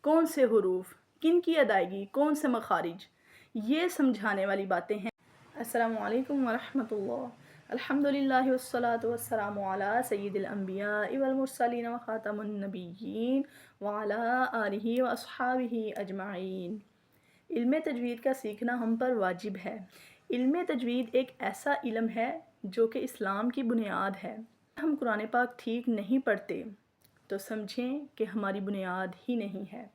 کون سے حروف، کن کی ادائیگی، کون سے مخارج، یہ سمجھانے والی باتیں ہیں۔ السلام علیکم ورحمۃ اللہ۔ الحمدللہ والصلاة والسلام علی سید الانبیاء والمرسلین وخاتم النبیین وعلی آلہ واصحابہ اجمعین۔ علم تجوید کا سیکھنا ہم پر واجب ہے۔ علم تجوید ایک ایسا علم ہے جو کہ اسلام کی بنیاد ہے۔ ہم قرآن پاک ٹھیک نہیں پڑھتے تو سمجھیں کہ ہماری بنیاد ہی نہیں ہے۔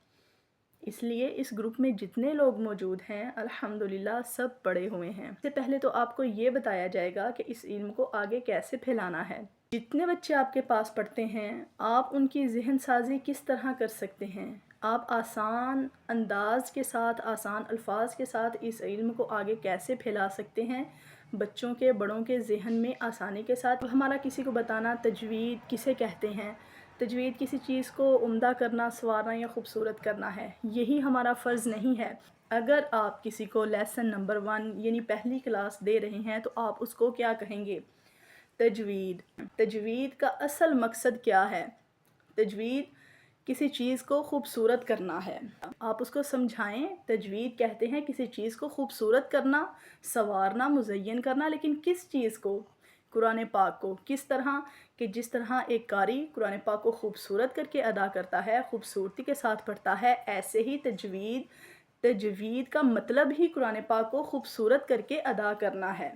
اس لیے اس گروپ میں جتنے لوگ موجود ہیں الحمدللہ سب پڑھے ہوئے ہیں۔ اس سے پہلے تو آپ کو یہ بتایا جائے گا کہ اس علم کو آگے کیسے پھیلانا ہے۔ جتنے بچے آپ کے پاس پڑھتے ہیں آپ ان کی ذہن سازی کس طرح کر سکتے ہیں، آپ آسان انداز کے ساتھ، آسان الفاظ کے ساتھ اس علم کو آگے کیسے پھیلا سکتے ہیں بچوں کے، بڑوں کے ذہن میں آسانی کے ساتھ۔ ہمارا کسی کو بتانا تجوید کسے کہتے ہیں، تجوید کسی چیز کو عمدہ کرنا، سنوارنا یا خوبصورت کرنا ہے، یہی ہمارا فرض نہیں ہے۔ اگر آپ کسی کو لیسن نمبر 1 یعنی پہلی کلاس دے رہے ہیں تو آپ اس کو کیا کہیں گے؟ تجوید۔ تجوید کا اصل مقصد کیا ہے؟ تجوید کسی چیز کو خوبصورت کرنا ہے۔ آپ اس کو سمجھائیں، تجوید کہتے ہیں کسی چیز کو خوبصورت کرنا، سنوارنا، مزین کرنا، لیکن کس چیز کو؟ قرآن پاک کو۔ کس طرح؟ کہ جس طرح ایک قاری قرآن پاک کو خوبصورت کر کے ادا کرتا ہے، خوبصورتی کے ساتھ پڑھتا ہے، ایسے ہی تجوید کا مطلب ہی قرآن پاک کو خوبصورت کر کے ادا کرنا ہے۔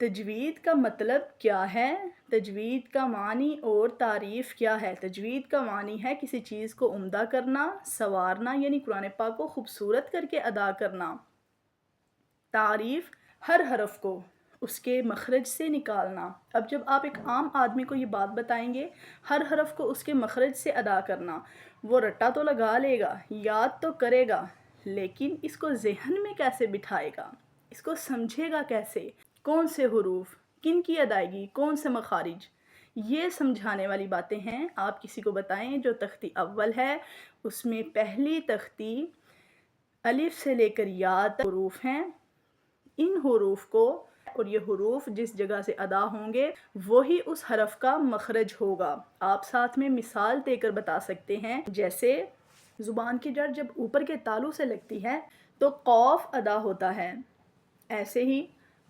تجوید کا مطلب کیا ہے؟ تجوید کا معنی اور تعریف کیا ہے؟ تجوید کا معنی ہے کسی چیز کو عمدہ کرنا، سنوارنا یعنی قرآن پاک کو خوبصورت کر کے ادا کرنا۔ تعریف ہر حرف کو اس کے مخرج سے نکالنا۔ اب جب آپ ایک عام آدمی کو یہ بات بتائیں گے ہر حرف کو اس کے مخرج سے ادا کرنا، وہ رٹا تو لگا لے گا، یاد تو کرے گا، لیکن اس کو ذہن میں کیسے بٹھائے گا، اس کو سمجھے گا کیسے؟ کون سے حروف، کن کی ادائیگی، کون سے مخارج، یہ سمجھانے والی باتیں ہیں۔ آپ کسی کو بتائیں جو تختی اول ہے اس میں پہلی تختی الف سے لے کر یا تک حروف ہیں، ان حروف کو اور یہ حروف جس جگہ سے ادا ہوں گے وہی اس حرف کا مخرج ہوگا۔ آپ ساتھ میں مثال دے کر بتا سکتے ہیں، جیسے زبان کی جڑ جب اوپر کے تالو سے لگتی ہے تو قوف ادا ہوتا ہے، ایسے ہی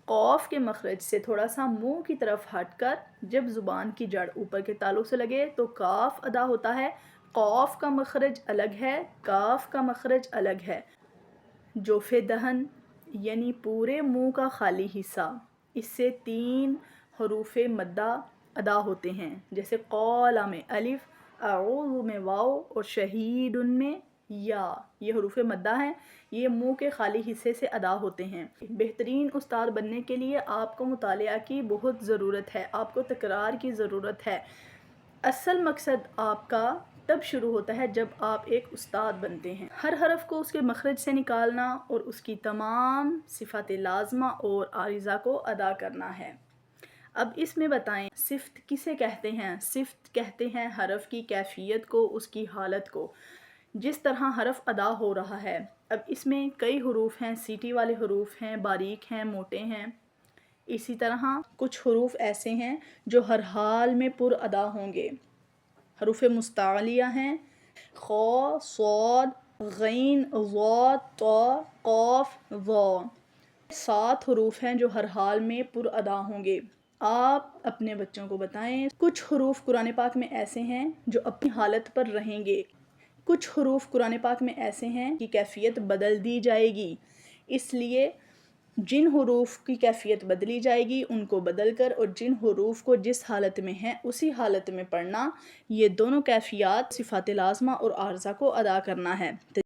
قوف کے مخرج سے تھوڑا سا منہ کی طرف ہٹ کر جب زبان کی جڑ اوپر کے تالو سے لگے تو کاف ادا ہوتا ہے۔ قوف کا مخرج الگ ہے، کاف کا مخرج الگ ہے۔ جوف دہن یعنی پورے منہ کا خالی حصہ، اس سے 3 حروف مدہ ادا ہوتے ہیں، جیسے قال میں الف، اعوذ میں واو اور شہید میں یا، یہ حروف مدہ ہیں، یہ منہ کے خالی حصے سے ادا ہوتے ہیں۔ بہترین استاد بننے کے لیے آپ کو مطالعہ کی بہت ضرورت ہے، آپ کو تکرار کی ضرورت ہے۔ اصل مقصد آپ کا تب شروع ہوتا ہے جب آپ ایک استاد بنتے ہیں۔ ہر حرف کو اس کے مخرج سے نکالنا اور اس کی تمام صفات لازمہ اور عارضہ کو ادا کرنا ہے۔ اب اس میں بتائیں صفت کسے کہتے ہیں؟ صفت کہتے ہیں حرف کی کیفیت کو، اس کی حالت کو، جس طرح حرف ادا ہو رہا ہے۔ اب اس میں کئی حروف ہیں، سیٹی والے حروف ہیں، باریک ہیں، موٹے ہیں۔ اسی طرح کچھ حروف ایسے ہیں جو ہر حال میں پر ادا ہوں گے۔ حروف مستعلیہ ہیں، خ، صاد، غین، ضاد، طا، قاف، ظا۔ 7 حروف ہیں جو ہر حال میں پر ادا ہوں گے۔ آپ اپنے بچوں کو بتائیں کچھ حروف قرآن پاک میں ایسے ہیں جو اپنی حالت پر رہیں گے، کچھ حروف قرآن پاک میں ایسے ہیں کہ کیفیت بدل دی جائے گی، اس لیے جن حروف کی کیفیت بدلی جائے گی ان کو بدل کر اور جن حروف کو جس حالت میں ہیں اسی حالت میں پڑھنا، یہ دونوں کیفیات صفات لازمہ اور عارضہ کو ادا کرنا ہے۔